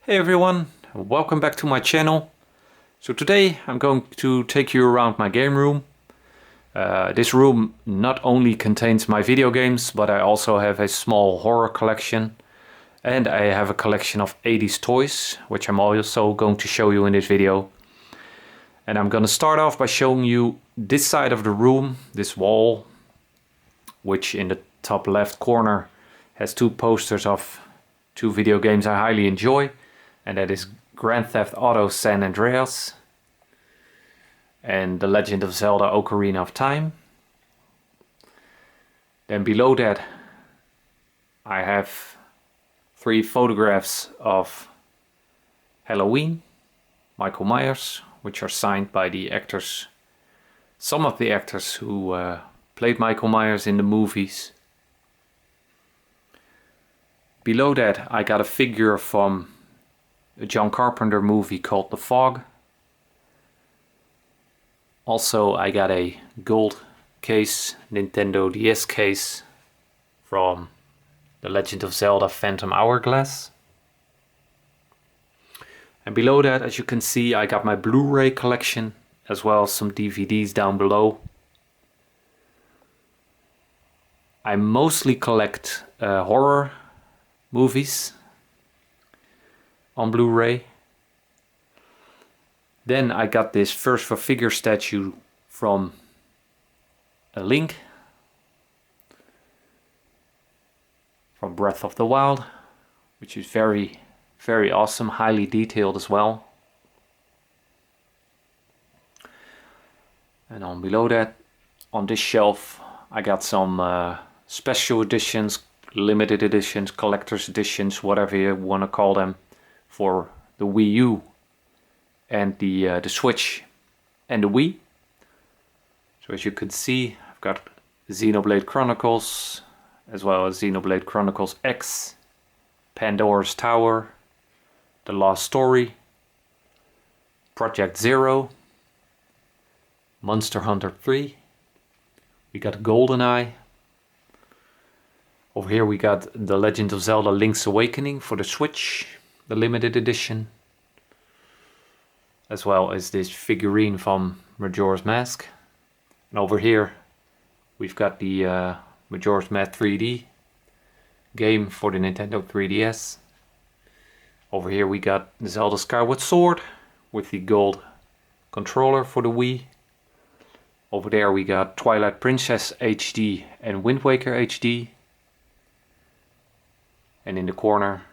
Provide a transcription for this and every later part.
Hey everyone, welcome back to my channel. So today I'm going to take you around my game room. This room not only contains my video games, but I also have a small horror collection. And I have a collection of 80s toys, which I'm also going to show you in this video. And I'm going to start off by showing you this side of the room, this wall, which in the top left corner has two posters of two video games I highly enjoy. And that is Grand Theft Auto San Andreas and The Legend of Zelda Ocarina of Time. Then below that I have three photographs of Halloween, Michael Myers, which are signed by the actors, some of the actors who played Michael Myers in the movies. Below that I got a figure from a John Carpenter movie called The Fog. Also I got a gold case, Nintendo DS case from The Legend of Zelda Phantom Hourglass. And below that, as you can see, I got my Blu-ray collection as well as some DVDs down below. I mostly collect horror movies on Blu-ray. Then I got this First for Figure statue from a Link from Breath of the Wild, which is very awesome, highly detailed as well. And on below that, on this shelf, I got some special editions, limited editions, collector's editions, whatever you want to call them, for the Wii U and the Switch and the Wii. So as you can see, I've got Xenoblade Chronicles, as well as Xenoblade Chronicles X, Pandora's Tower, The Lost Story, Project Zero, Monster Hunter 3, we got GoldenEye. Over here we got The Legend of Zelda Link's Awakening for the Switch, the limited edition, as well as this figurine from Majora's Mask. And over here we've got the Majora's Mask 3D game for the Nintendo 3DS. Over here we got Zelda Skyward Sword with the gold controller for the Wii. Over there we got Twilight Princess HD and Wind Waker HD. And in the corner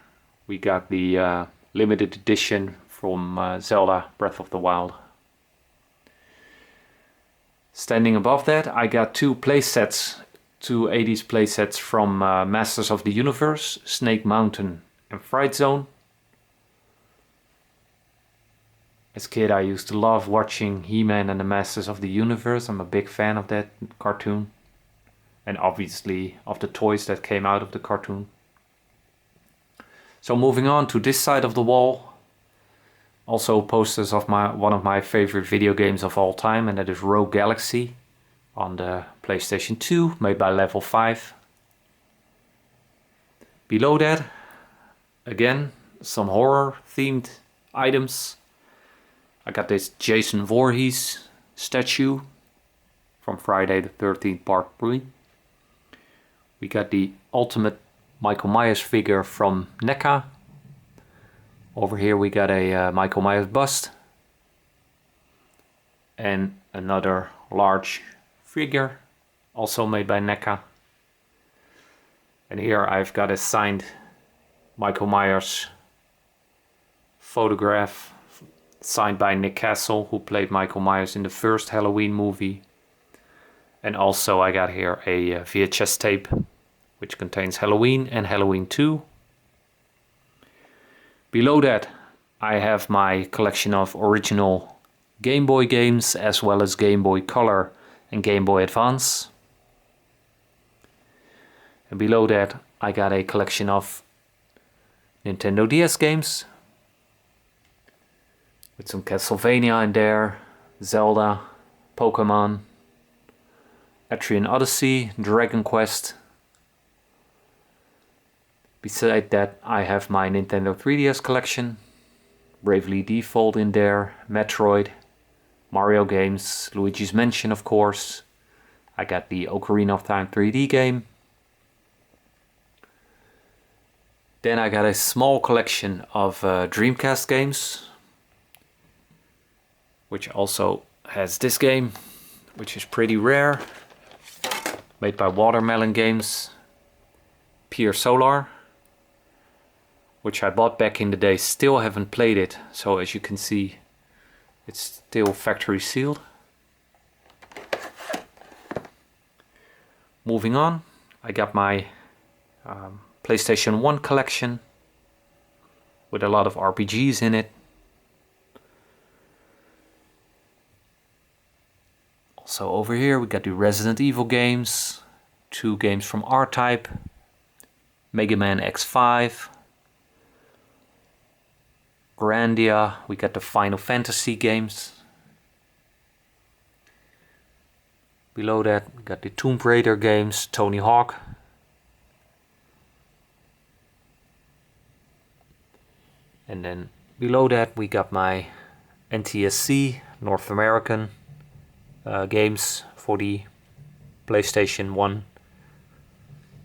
we got the limited edition from Zelda Breath of the Wild. Standing above that I got two 80s playsets from Masters of the Universe, Snake Mountain and Fright Zone. As a kid I used to love watching He-Man and the Masters of the Universe. I'm a big fan of that cartoon. And obviously of the toys that came out of the cartoon. So moving on to this side of the wall, also posters of one of my favorite video games of all time, and that is Rogue Galaxy on the PlayStation 2, made by Level 5. Below that, again, some horror themed items. I got this Jason Voorhees statue from Friday the 13th Part 3. We got the Ultimate Michael Myers figure from NECA. Over here we got a Michael Myers bust. And another large figure, also made by NECA. And here I've got a signed Michael Myers photograph, signed by Nick Castle, who played Michael Myers in the first Halloween movie. And also I got here a VHS tape, which contains Halloween and Halloween 2. Below that I have my collection of original Game Boy games, as well as Game Boy Color and Game Boy Advance. And below that I got a collection of Nintendo DS games, with some Castlevania in there, Zelda, Pokemon, Etrian Odyssey, Dragon Quest, Beside that, I have my Nintendo 3DS collection, Bravely Default in there, Metroid, Mario games, Luigi's Mansion of course. I got the Ocarina of Time 3D game. Then I got a small collection of Dreamcast games, which also has this game, which is pretty rare, made by Watermelon Games, Pier Solar, which I bought back in the day. Still haven't played it, so as you can see, it's still factory sealed. Moving on, I got my PlayStation 1 collection with a lot of RPGs in it. Also over here we got the Resident Evil games, 2 games from R-Type, Mega Man X5, Grandia, we got the Final Fantasy games. Below that we got the Tomb Raider games, Tony Hawk. And then below that we got my NTSC, North American games for the PlayStation 1,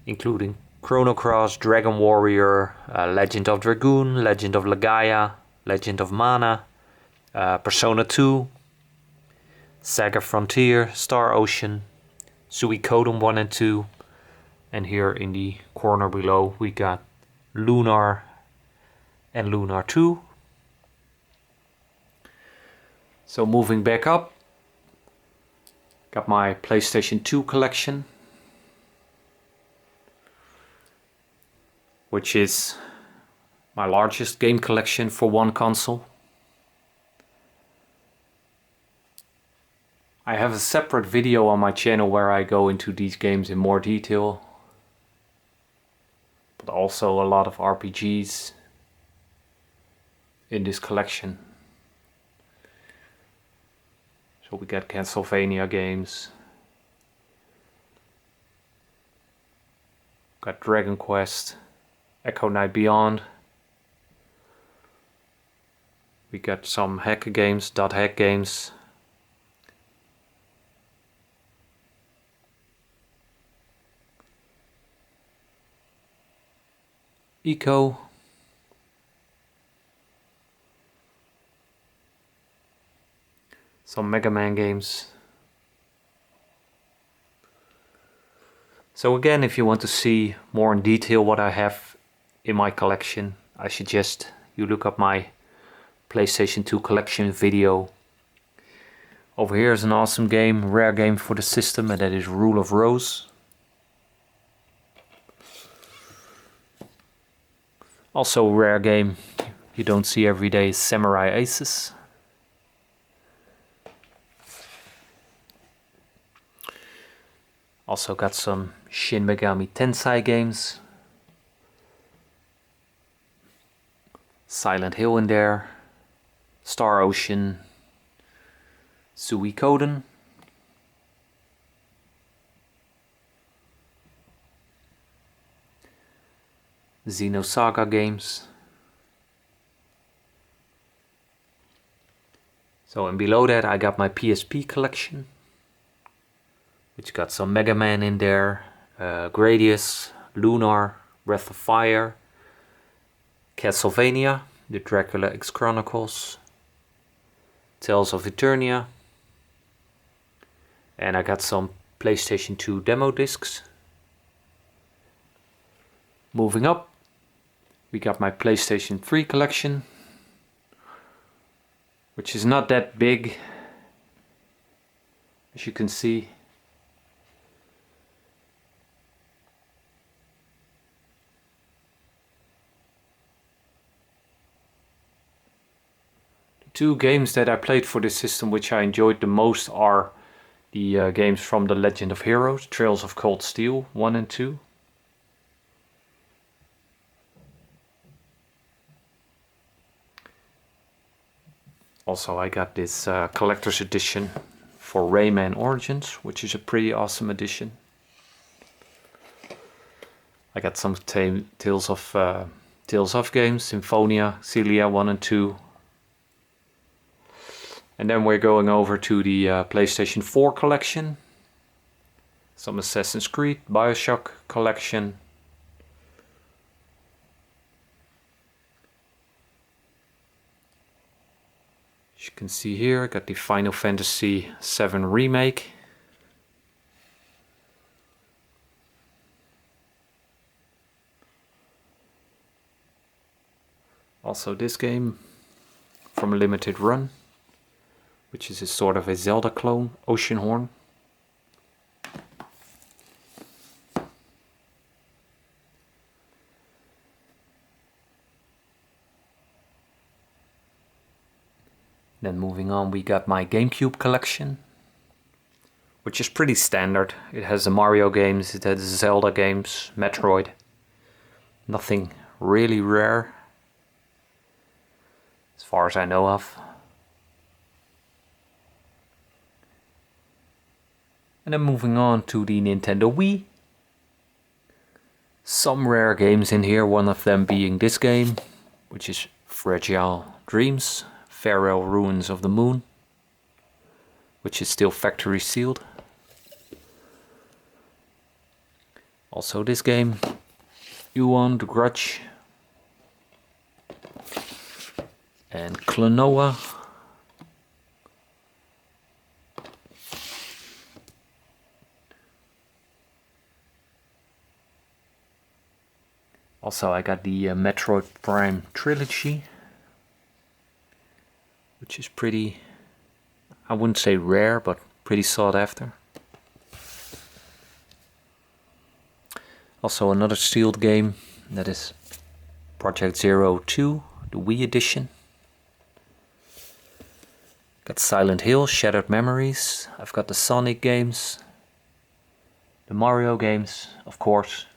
including Chrono Cross, Dragon Warrior, Legend of Dragoon, Legend of Legaia, Legend of Mana, Persona 2, Saga Frontier, Star Ocean, Suikoden 1 and 2, and here in the corner below we got Lunar and Lunar 2. So moving back up, got my PlayStation 2 collection, which is my largest game collection for one console. I have a separate video on my channel where I go into these games in more detail, but also a lot of RPGs in this collection. So we got Castlevania games, got Dragon Quest, Echo Knight Beyond. We got some hack games, .hack games. Eco. Some Mega Man games. So again, if you want to see more in detail what I have in my collection, I suggest you look up my PlayStation 2 collection video. Over here is an awesome game, rare game for the system, and that is Rule of Rose. Also a rare game you don't see every day is Samurai Aces. Also got some Shin Megami Tensei games. Silent Hill in there. Star Ocean. Suikoden. Xenosaga games. So and below that I got my PSP collection, which got some Mega Man in there, Gradius, Lunar, Breath of Fire, Castlevania, the Dracula X Chronicles, Tales of Eternia, and I got some PlayStation 2 demo discs. Moving up, we got my PlayStation 3 collection, which is not that big, as you can see. The 2 games that I played for this system which I enjoyed the most are the games from The Legend of Heroes, Trails of Cold Steel 1 and 2. Also I got this collector's edition for Rayman Origins, which is a pretty awesome edition. I got some Tales of games, Symphonia, Celia 1 and 2. And then we're going over to the PlayStation 4 collection. Some Assassin's Creed, Bioshock collection. As you can see here, I got the Final Fantasy VII Remake. Also this game from a limited run, which is a sort of a Zelda clone, Oceanhorn. Then moving on, we got my GameCube collection, which is pretty standard. It has the Mario games, it has the Zelda games, Metroid. Nothing really rare, as far as I know of. And then moving on to the Nintendo Wii. Some rare games in here, one of them being this game, which is Fragile Dreams, Farewell Ruins of the Moon, which is still factory sealed. Also this game, Yuan the Grudge, and Klonoa. Also I got the Metroid Prime trilogy, which is pretty, I wouldn't say rare, but pretty sought after. Also another sealed game, that is Project Zero 2, the Wii edition. Got Silent Hill, Shattered Memories. I've got the Sonic games, the Mario games, of course.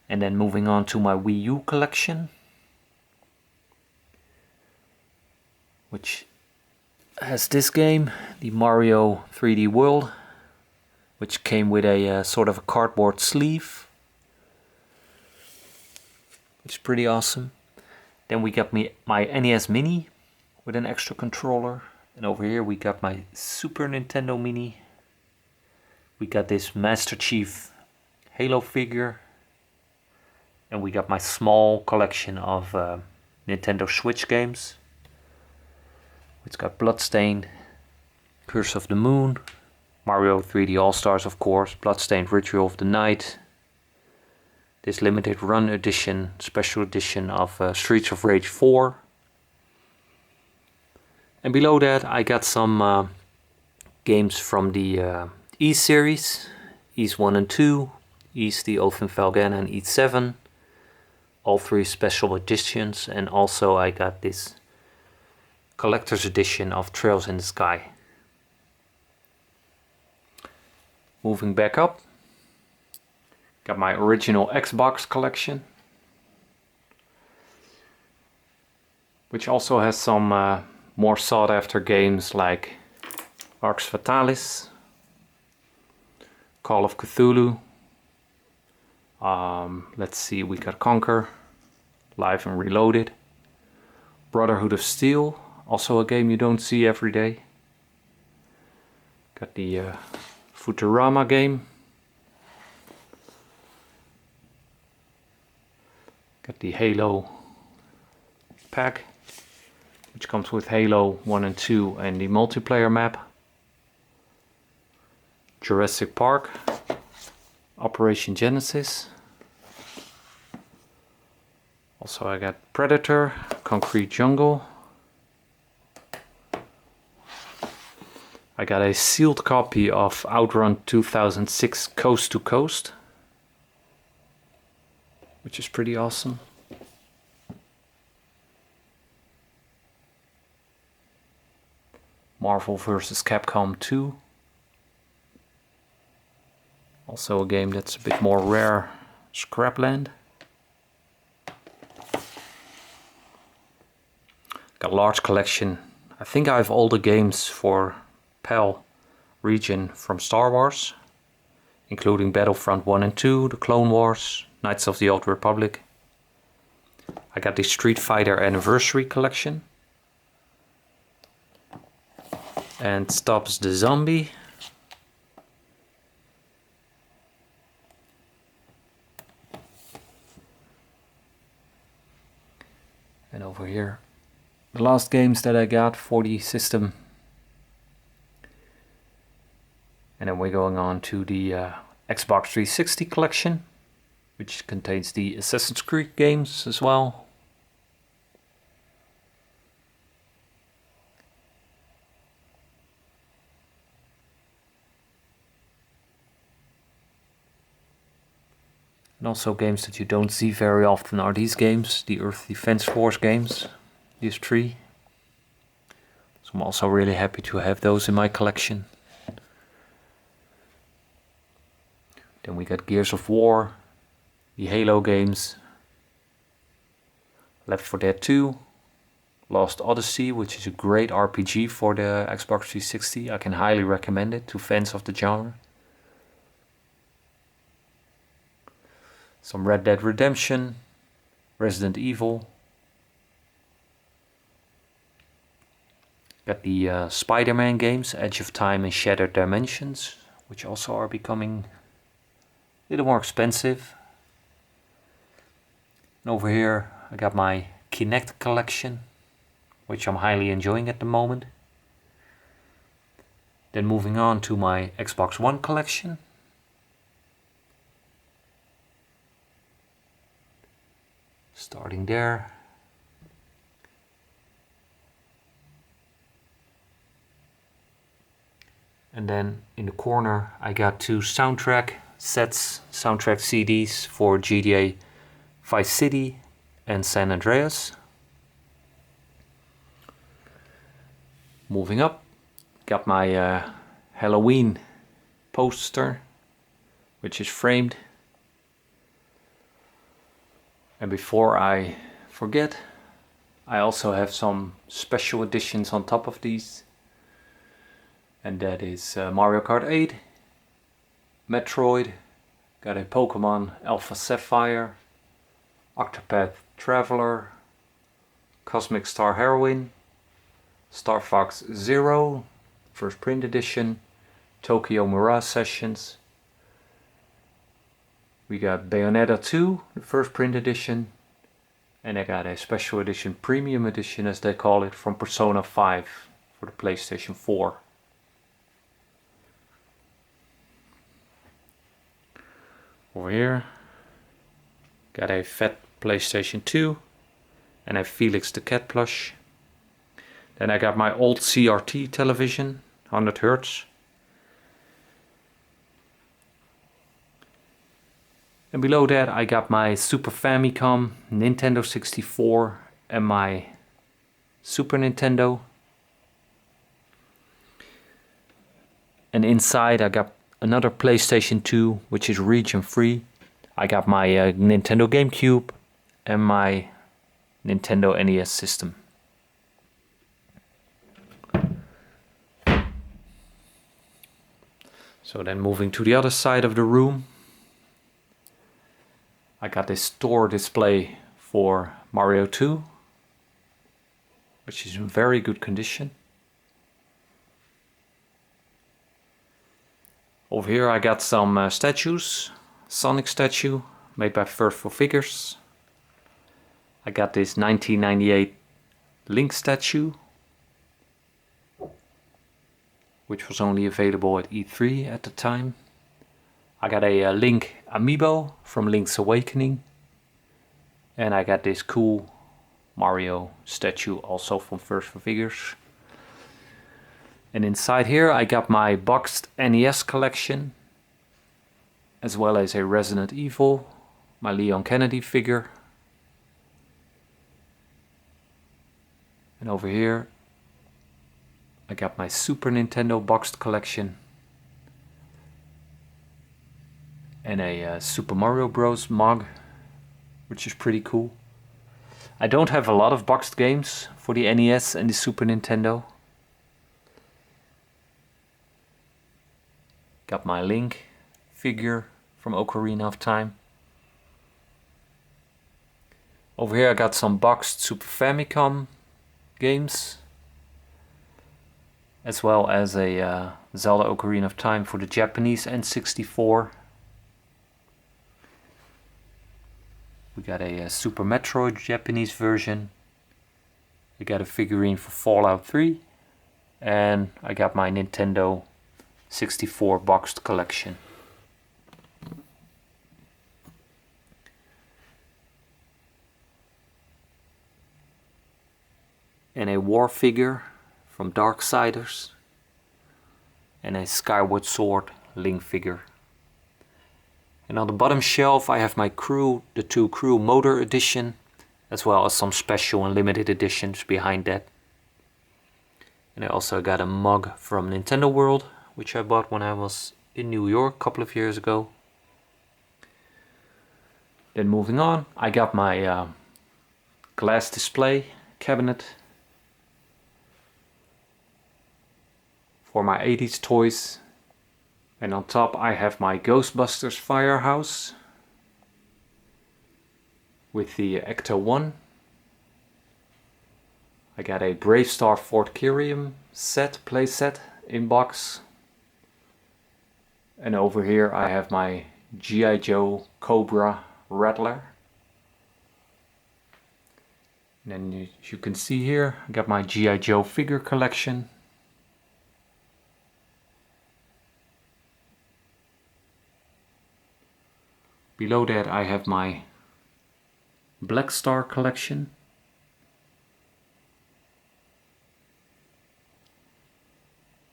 And then moving on to my Wii U collection, which has this game, the Mario 3D World, which came with a sort of a cardboard sleeve, which is pretty awesome. Then we got my NES Mini with an extra controller, and over here we got my Super Nintendo Mini. We got this Master Chief Halo figure, and we got my small collection of Nintendo Switch games. It's got Bloodstained, Curse of the Moon, Mario 3D All-Stars of course, Bloodstained Ritual of the Night, this limited run edition, special edition of Streets of Rage 4. And below that I got some games from the Ys series, Ys 1 and 2, Ys the Oath and Felgen and Ys 7. All 3 special editions, and also I got this collector's edition of Trails in the Sky. Moving back up, got my original Xbox collection, which also has some more sought after games like Arx Fatalis, Call of Cthulhu, let's see, we got Conquer, Live and Reloaded, Brotherhood of Steel, also a game you don't see every day. Got the Futurama game. Got the Halo pack, which comes with Halo 1 and 2 and the multiplayer map. Jurassic Park, Operation Genesis. Also I got Predator, Concrete Jungle. I got a sealed copy of Outrun 2006 Coast to Coast, which is pretty awesome. Marvel vs. Capcom 2. Also a game that's a bit more rare, Scrapland. Got a large collection. I think I have all the games for PAL region from Star Wars. including Battlefront 1 and 2, the Clone Wars, Knights of the Old Republic. I got the Street Fighter Anniversary Collection. And Stops the Zombie. And over here, the last games that I got for the system. And then we're going on to the Xbox 360 collection, which contains the Assassin's Creed games as well. And also games that you don't see very often are these games, the Earth Defense Force games, these three. So I'm also really happy to have those in my collection. Then we got Gears of War, the Halo games, Left 4 Dead 2, Lost Odyssey, which is a great RPG for the Xbox 360. I can highly recommend it to fans of the genre. Some Red Dead Redemption, Resident Evil. Got the Spider-Man games, Edge of Time and Shattered Dimensions, which also are becoming a little more expensive. And over here I got my Kinect collection, which I'm highly enjoying at the moment. Then moving on to my Xbox One collection. Starting there. And then in the corner I got two soundtrack sets, soundtrack CDs for GTA Vice City and San Andreas. Moving up, got my Halloween poster, which is framed. And before I forget, I also have some special editions on top of these. And that is Mario Kart 8, Metroid, got a Pokemon Alpha Sapphire, Octopath Traveler, Cosmic Star Heroine, Star Fox Zero, first print edition, Tokyo Mirage Sessions. We got Bayonetta 2, the first print edition, and I got a special edition, premium edition as they call it, from Persona 5 for the PlayStation 4. Over here, got a fat PlayStation 2 and a Felix the Cat plush. Then I got my old CRT television, 100 Hz. And below that I got my Super Famicom, Nintendo 64 and my Super Nintendo. And inside I got another PlayStation 2, which is region free. I got my Nintendo GameCube and my Nintendo NES system. So then moving to the other side of the room, I got this store display for Mario 2, which is in very good condition. Over here I got some statues. Sonic statue made by First for Figures. I got this 1998 Link statue, which was only available at E3 at the time. I got a Link amiibo from Link's Awakening. And I got this cool Mario statue also from First for Figures. And inside here I got my boxed NES collection, as well as a Resident Evil, my Leon Kennedy figure. And over here I got my Super Nintendo boxed collection and a Super Mario Bros. Mug, which is pretty cool. I don't have a lot of boxed games for the NES and the Super Nintendo. Got my Link figure from Ocarina of Time. Over here I got some boxed Super Famicom games, as well as a Zelda Ocarina of Time for the Japanese N64. We got a Super Metroid Japanese version. We got a figurine for Fallout 3. And I got my Nintendo 64 boxed collection. And a war figure from Darksiders. And a Skyward Sword Link figure. And on the bottom shelf I have my Crew, the 2 Crew Motor Edition, as well as some special and limited editions behind that. And I also got a mug from Nintendo World, which I bought when I was in New York a couple of years ago. Then moving on, I got my glass display cabinet for my 80s toys. And on top I have my Ghostbusters Firehouse with the Ecto-1. I got a Bravestarr Fort Kyrium set, play set in box. And over here I have my G.I. Joe Cobra Rattler. And then as you can see here, I got my G.I. Joe figure collection. Below that I have my Blackstar collection.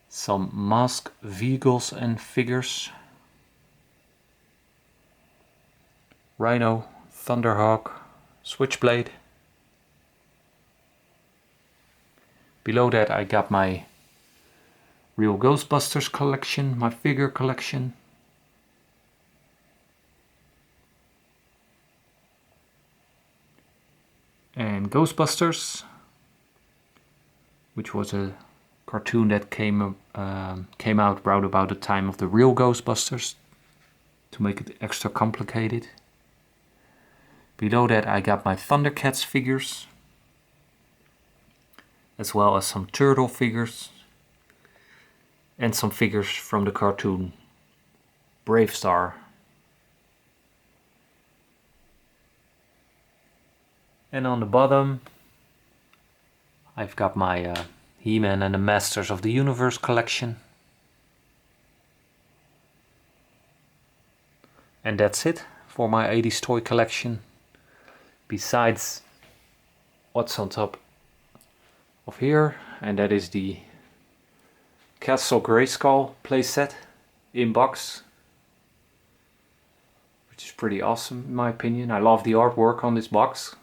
Some masked vehicles and figures. Rhino, Thunderhawk, Switchblade. Below that I got my Real Ghostbusters collection, my figure collection. And Ghostbusters, which was a cartoon that came out round about the time of the real Ghostbusters, to make it extra complicated. Below that I got my Thundercats figures, as well as some turtle figures, and some figures from the cartoon Bravestarr. And on the bottom I've got my He-Man and the Masters of the Universe collection. And that's it for my 80s toy collection. Besides what's on top of here, and that is the Castle Grayskull playset in box, which is pretty awesome in my opinion. I love the artwork on this box.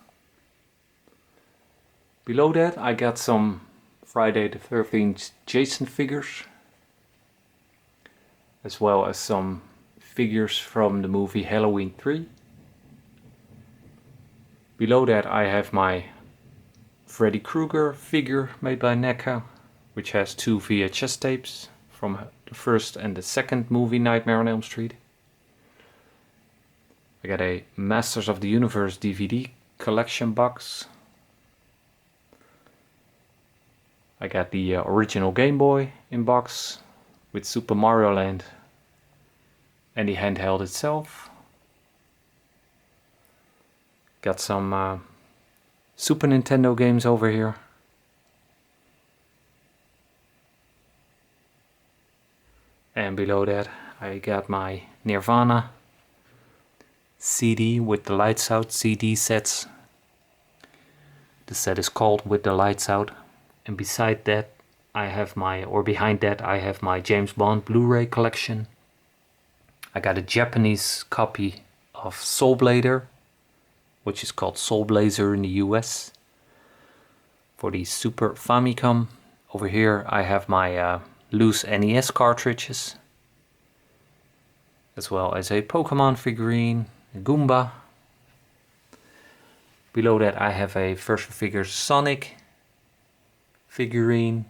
Below that I got some Friday the 13th Jason figures, as well as some figures from the movie Halloween 3. Below that I have my Freddy Krueger figure made by NECA, which has 2 VHS tapes from the first and the second movie Nightmare on Elm Street. I got a Masters of the Universe DVD collection box. I got the original Game Boy in box with Super Mario Land and the handheld itself. Got some Super Nintendo games over here. And below that I got my Nirvana CD with the lights out CD sets. The set is called With the Lights Out. And beside that I have behind that I have my James Bond Blu-ray collection. I got a Japanese copy of Soul Blader, which is called Soul Blazer in the US, for the Super Famicom. Over here I have my loose NES cartridges, as well as a Pokemon figurine, a Goomba. Below that I have a First Figures Sonic figurine,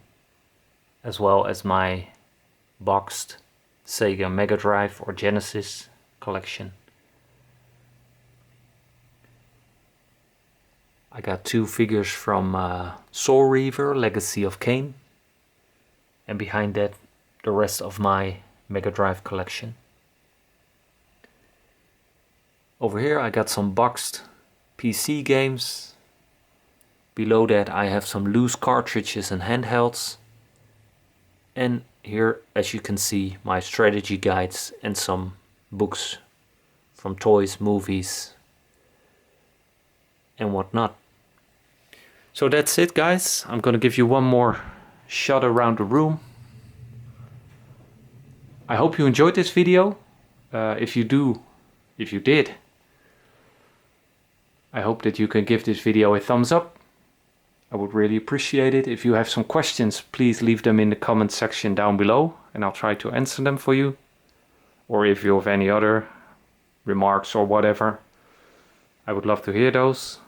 as well as my boxed Sega Mega Drive or Genesis collection. I got 2 figures from Soul Reaver, Legacy of Kain. And behind that, the rest of my Mega Drive collection. Over here I got some boxed PC games. Below that I have some loose cartridges and handhelds. And here, as you can see, my strategy guides and some books from toys, movies and whatnot. So that's it, guys. I'm gonna give you one more shot around the room. I hope you enjoyed this video. If you did, I hope that you can give this video a thumbs up. I would really appreciate it. If you have some questions, please leave them in the comment section down below and I'll try to answer them for you. Or if you have any other remarks or whatever, I would love to hear those.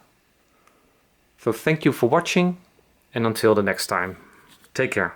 So thank you for watching and until the next time, take care.